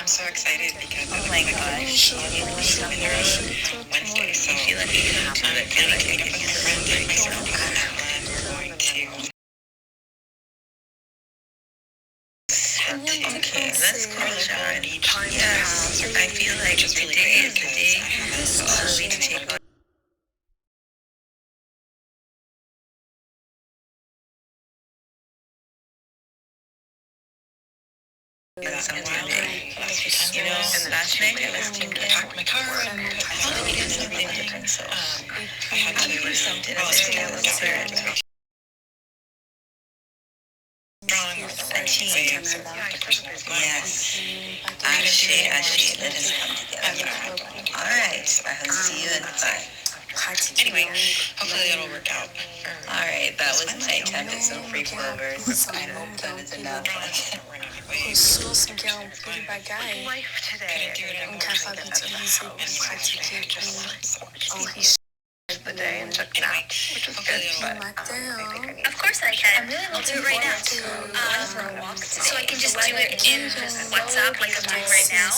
I'm so excited because Oh my gosh, you need to in the room Wednesday. So I feel like you have to I'm it. planning to meet up with my friend and my circle, and we're going to. Okay, that's cool, Sharon. Yeah, Yes, I feel like today is the day for me to take on. Something big. You know, last night I was thinking, packed my car and put all the kids and everything. I had to do something well, that it's I was scared. strong or the right waves or the person I was going with. Yes. Actually, let us come together. All right, I hope to see you in 5. Anyway, hopefully it'll work out. All right, that was my attempt at some free flowers. I hope that is enough. Ressources bien remplis de bagailles. On est capable d'utiliser pour pratiquer, pour enrichir The day and took a nap, which was good, le but matin. Of course I can. I'll do it right now. So I can just do it in WhatsApp like I'm doing right now,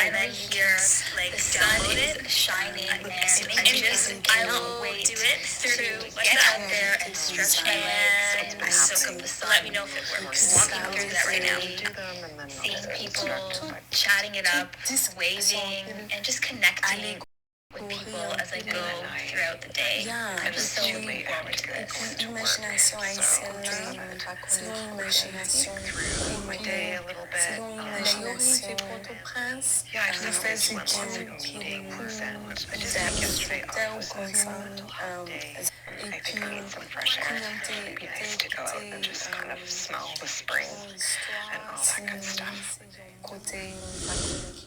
and then hear like the sun shining, and just I will do it through get out there and stretch my legs and soak up the sun. Let me know if it works. Walking through that right now, seeing people chatting it up, waving, and just connecting with people as I go throughout the day. I'm so looking forward to this. L'imagination haïtienne, selon l'imagination, my day a little bit. selon l'imagination, Yeah, I just le have fait this du one bien long meetings and I did that take yesterday that off. au It was a concern, day. et I puis think I need some fresh air. communauté It'd be nice to go out and just kind of smell the spring and all that good stuff. côté côté Haïti.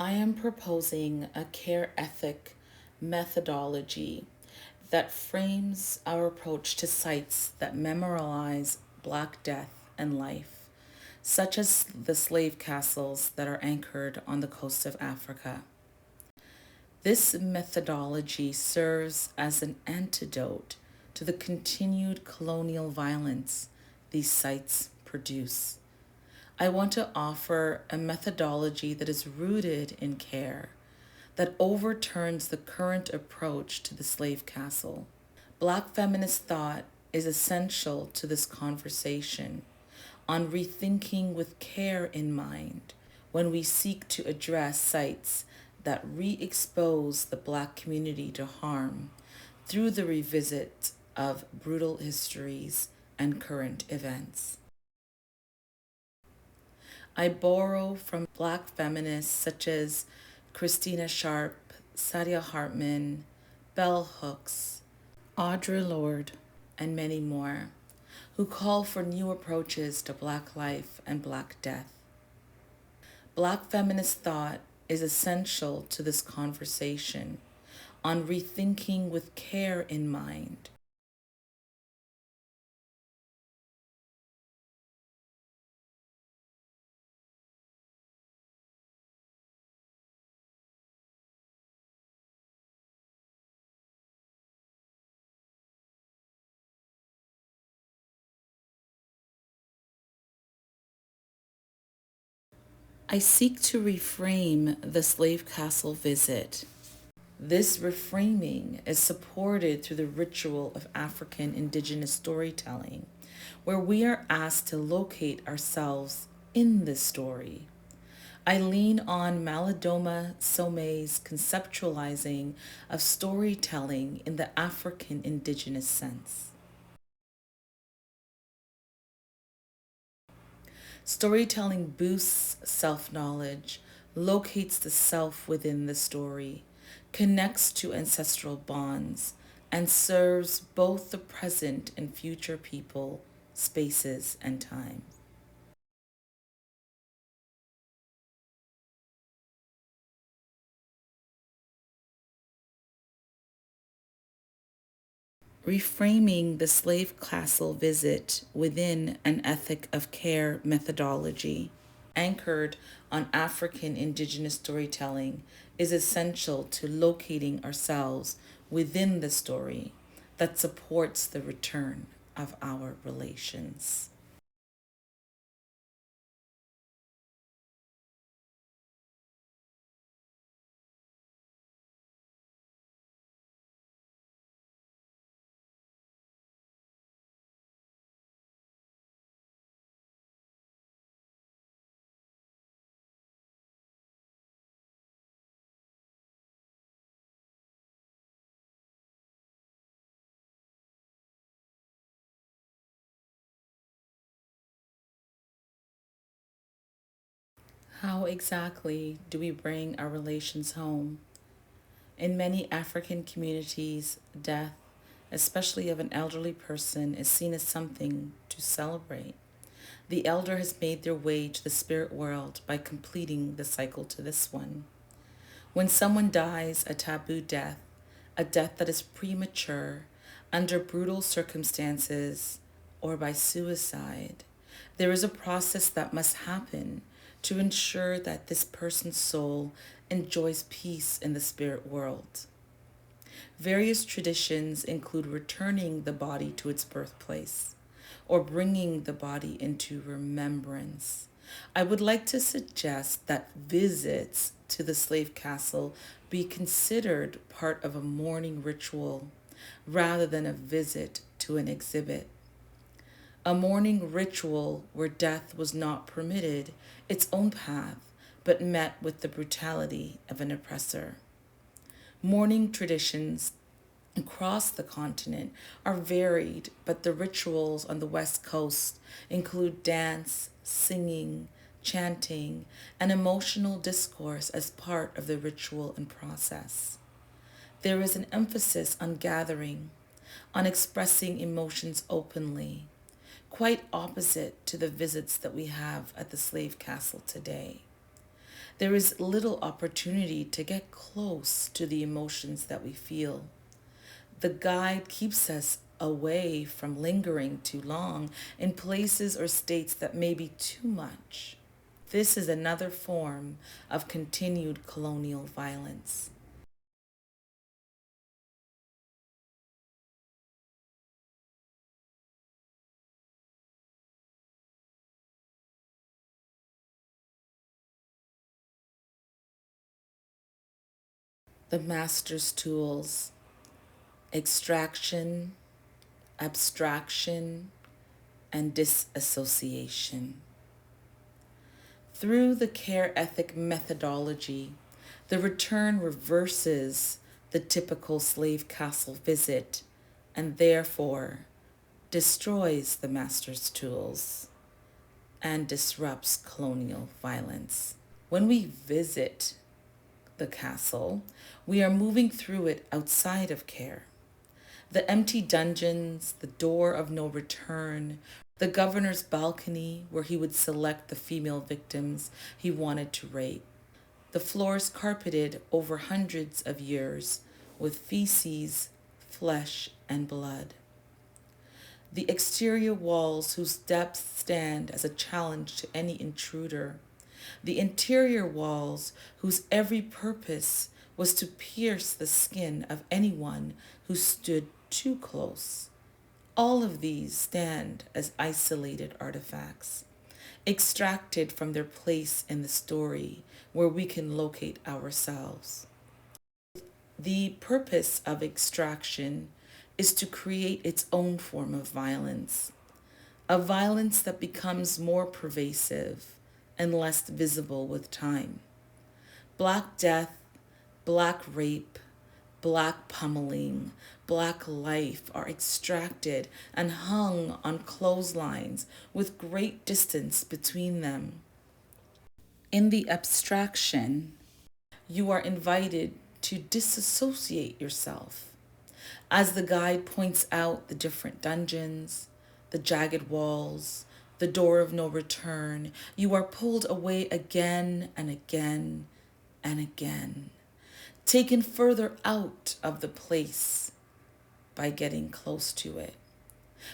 I am proposing a care ethic methodology that frames our approach to sites that memorialize Black death and life, such as the slave castles that are anchored on the coast of Africa. This methodology serves as an antidote to the continued colonial violence these sites produce. I want to offer a methodology that is rooted in care, that overturns the current approach to the slave castle. Black feminist thought is essential to this conversation on rethinking with care in mind when we seek to address sites that re-expose the Black community to harm through the revisit of brutal histories and current events. I borrow from Black feminists such as Christina Sharp, Sadia Hartman, Bell Hooks, Audre Lorde, and many more, who call for new approaches to Black life and Black death. Black feminist thought is essential to this conversation on rethinking with care in mind. I seek to reframe the slave castle visit. This reframing is supported through the ritual of African indigenous storytelling, where we are asked to locate ourselves in this story. I lean on Malidoma Some's conceptualizing of storytelling in the African indigenous sense. Storytelling boosts self-knowledge, locates the self within the story, connects to ancestral bonds, and serves both the present and future people, spaces, and time. Reframing the slave castle visit within an ethic of care methodology anchored on African indigenous storytelling is essential to locating ourselves within the story that supports the return of our relations. How exactly do we bring our relations home? In many African communities, death, especially of an elderly person, is seen as something to celebrate. The elder has made their way to the spirit world by completing the cycle to this one. When someone dies a taboo death, a death that is premature, under brutal circumstances, or by suicide, there is a process that must happen to ensure that this person's soul enjoys peace in the spirit world. Various traditions include returning the body to its birthplace or bringing the body into remembrance. I would like to suggest that visits to the slave castle be considered part of a mourning ritual rather than a visit to an exhibit. A mourning ritual where death was not permitted its own path, but met with the brutality of an oppressor. Mourning traditions across the continent are varied, but the rituals on the West Coast include dance, singing, chanting, and emotional discourse as part of the ritual and process. There is an emphasis on gathering, on expressing emotions openly, quite opposite to the visits that we have at the slave castle today. There is little opportunity to get close to the emotions that we feel. The guide keeps us away from lingering too long in places or states that may be too much. This is another form of continued colonial violence. The master's tools: extraction, abstraction, and disassociation. Through the care ethic methodology, the return reverses the typical slave castle visit and therefore destroys the master's tools and disrupts colonial violence. When we visit the castle, we are moving through it outside of care. The empty dungeons, the door of no return, the governor's balcony where he would select the female victims he wanted to rape. The floors carpeted over hundreds of years with feces, flesh, and blood. The exterior walls whose depths stand as a challenge to any intruder. The interior walls whose every purpose was to pierce the skin of anyone who stood too close. All of these stand as isolated artifacts, extracted from their place in the story where we can locate ourselves. The purpose of extraction is to create its own form of violence, a violence that becomes more pervasive and less visible with time. Black death, black rape, black pummeling, black life are extracted and hung on clotheslines with great distance between them. In the abstraction, you are invited to disassociate yourself. As the guide points out the different dungeons, the jagged walls, the door of no return, you are pulled away again and again and again, taken further out of the place by getting close to it.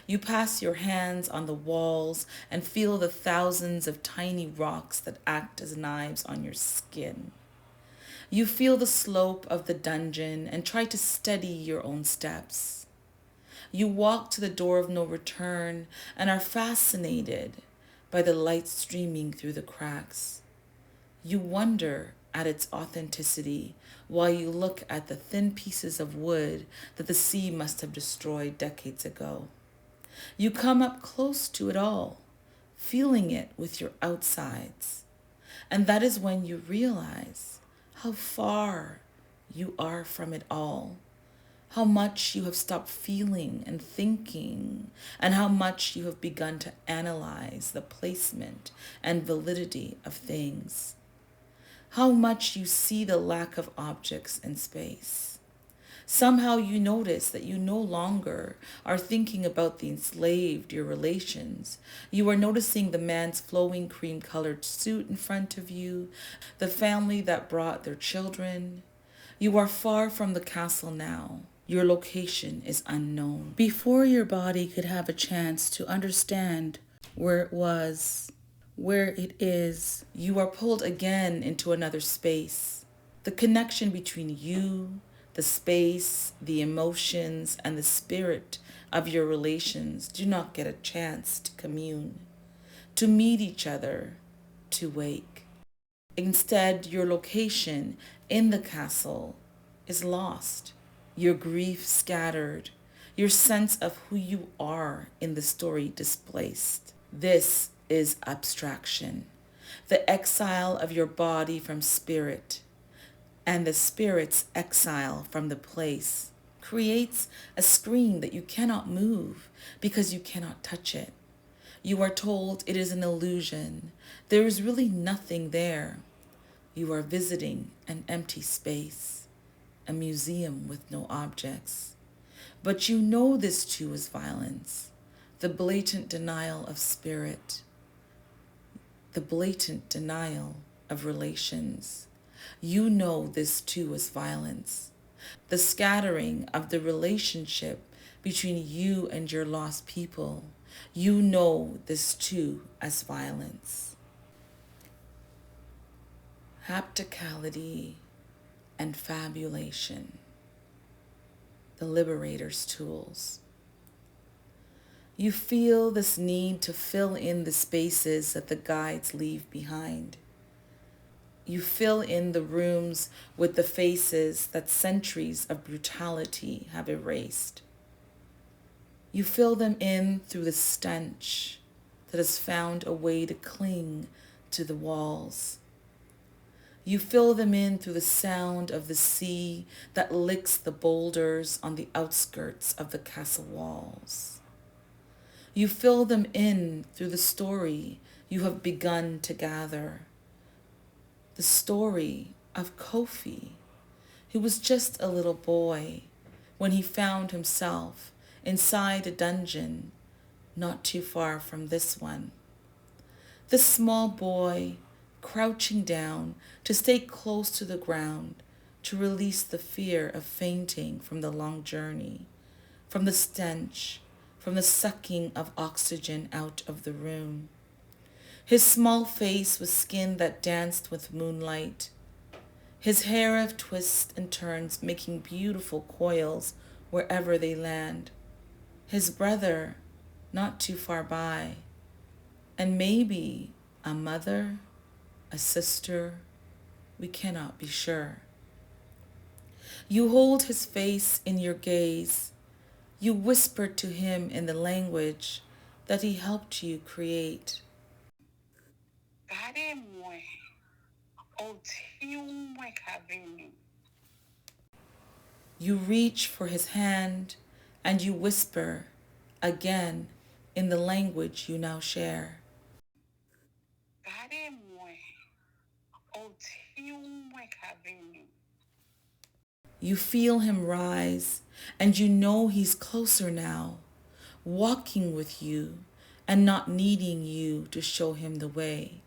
You pass your hands on the walls and feel the thousands of tiny rocks that act as knives on your skin. You feel the slope of the dungeon and try to steady your own steps. You walk to the door of no return and are fascinated by the light streaming through the cracks. You wonder at its authenticity while you look at the thin pieces of wood that the sea must have destroyed decades ago. You come up close to it all, feeling it with your outsides. And that is when you realize how far you are from it all, how much you have stopped feeling and thinking, and how much you have begun to analyze the placement and validity of things, how much you see the lack of objects in space. Somehow you notice that you no longer are thinking about the enslaved, your relations. You are noticing the man's flowing cream-colored suit in front of you, the family that brought their children. You are far from the castle now. Your location is unknown. Before your body could have a chance to understand where it was, where it is, you are pulled again into another space. The connection between you, the space, the emotions, and the spirit of your relations do not get a chance to commune, to meet each other, to wake. Instead, your location in the castle is lost, your grief scattered, your sense of who you are in the story displaced. This is abstraction, the exile of your body from spirit, and the spirit's exile from the place creates a screen that you cannot move because you cannot touch it. You are told it is an illusion. There is really nothing there. You are visiting an empty space, a museum with no objects. But you know this too is violence, the blatant denial of spirit, the blatant denial of relations. You know this too as violence. The scattering of the relationship between you and your lost people. You know this too as violence. Hapticality and fabulation. The liberator's tools. You feel this need to fill in the spaces that the guides leave behind. You fill in the rooms with the faces that centuries of brutality have erased. You fill them in through the stench that has found a way to cling to the walls. You fill them in through the sound of the sea that licks the boulders on the outskirts of the castle walls. You fill them in through the story you have begun to gather. The story of Kofi, who was just a little boy when he found himself inside a dungeon not too far from this one. This small boy crouching down to stay close to the ground to release the fear of fainting from the long journey, from the stench, from the sucking of oxygen out of the room. His small face was skin that danced with moonlight, his hair of twists and turns making beautiful coils wherever they land. His brother not too far by, and maybe a mother, a sister, we cannot be sure. You hold his face in your gaze. You whisper to him in the language that he helped you create. You reach for his hand and you whisper again in the language you now share. You feel him rise and you know he's closer now, walking with you and not needing you to show him the way.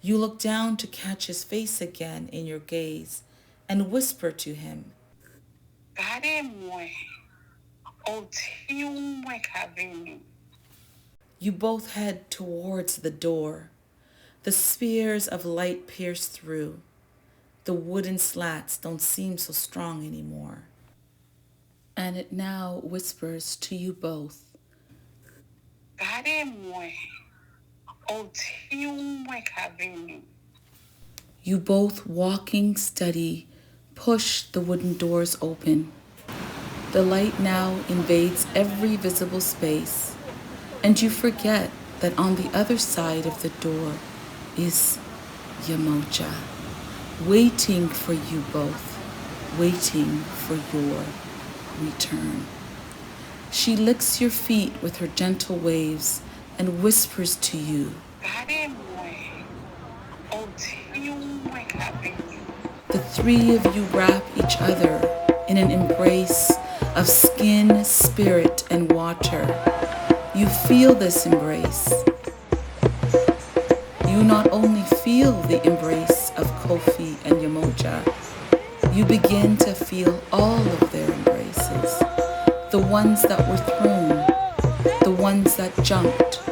You look down to catch his face again in your gaze and whisper to him. You both head towards the door. The spears of light pierce through. The wooden slats don't seem so strong anymore. And it now whispers to you both. You both walking steady push the wooden doors open. The light now invades every visible space, and you forget that on the other side of the door is Yamoja, waiting for you both, waiting for your return. She licks your feet with her gentle waves and whispers to you. The three of you wrap each other in an embrace of skin, spirit, and water. You feel this embrace. You not only feel the embrace of Kofi and Yamoja, you begin to feel all of their embraces. The ones that were thrown, the ones that jumped,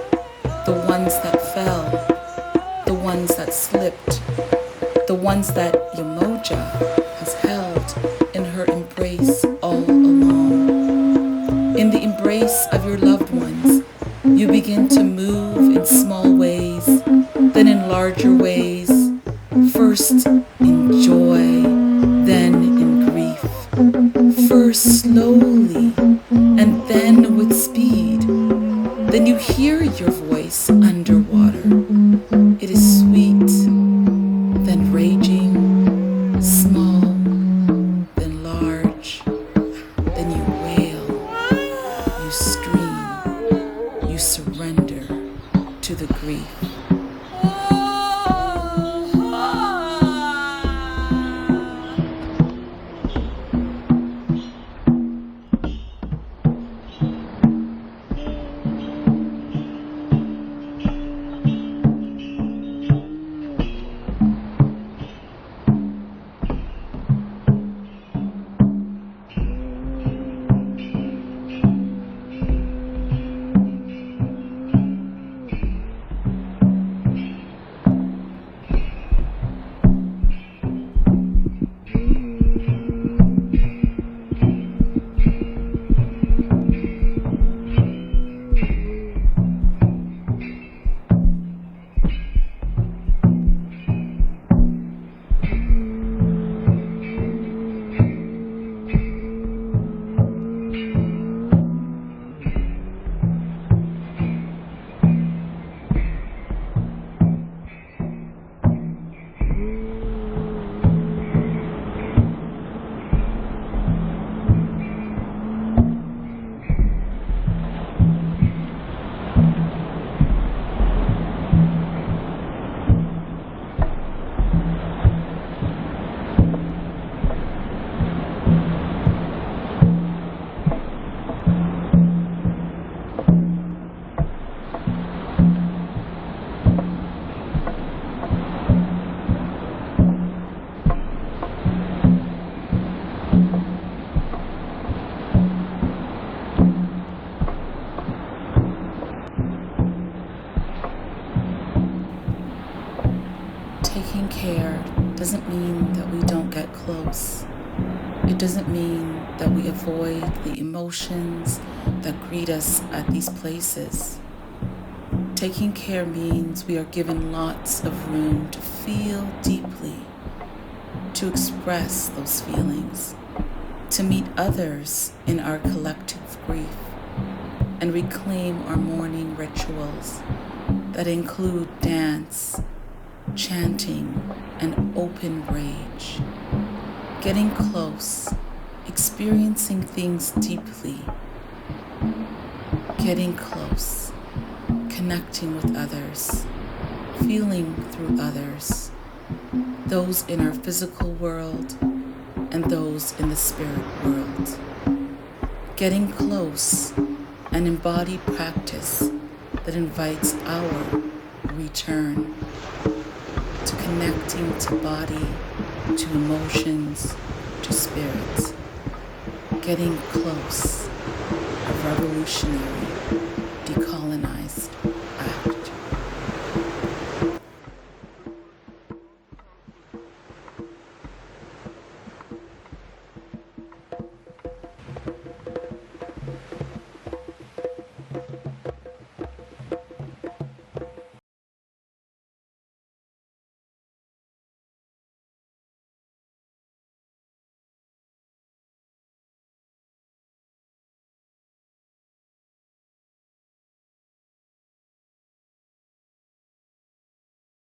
the ones that fell, the ones that slipped, the ones that Yamoja has held in her embrace all along. In the embrace of your loved ones, you begin to move in small ways, then in larger ways, first in joy, then in grief, first slowly, and then with speed. Then you hear your voice underwater. It is sweet, then raging, small, then large, then you wail, you scream, you surrender to the grief. doesn't mean that we don't get close. It doesn't mean that we avoid the emotions that greet us at these places. Taking care means we are given lots of room to feel deeply, to express those feelings, to meet others in our collective grief, and reclaim our mourning rituals that include dance, chanting, and open rage. Getting close, experiencing things deeply, getting close, connecting with others, feeling through others, those in our physical world and those in the spirit world. Getting close, an embodied practice that invites our return to connecting to body, to emotions, to spirit. Getting close, a revolutionary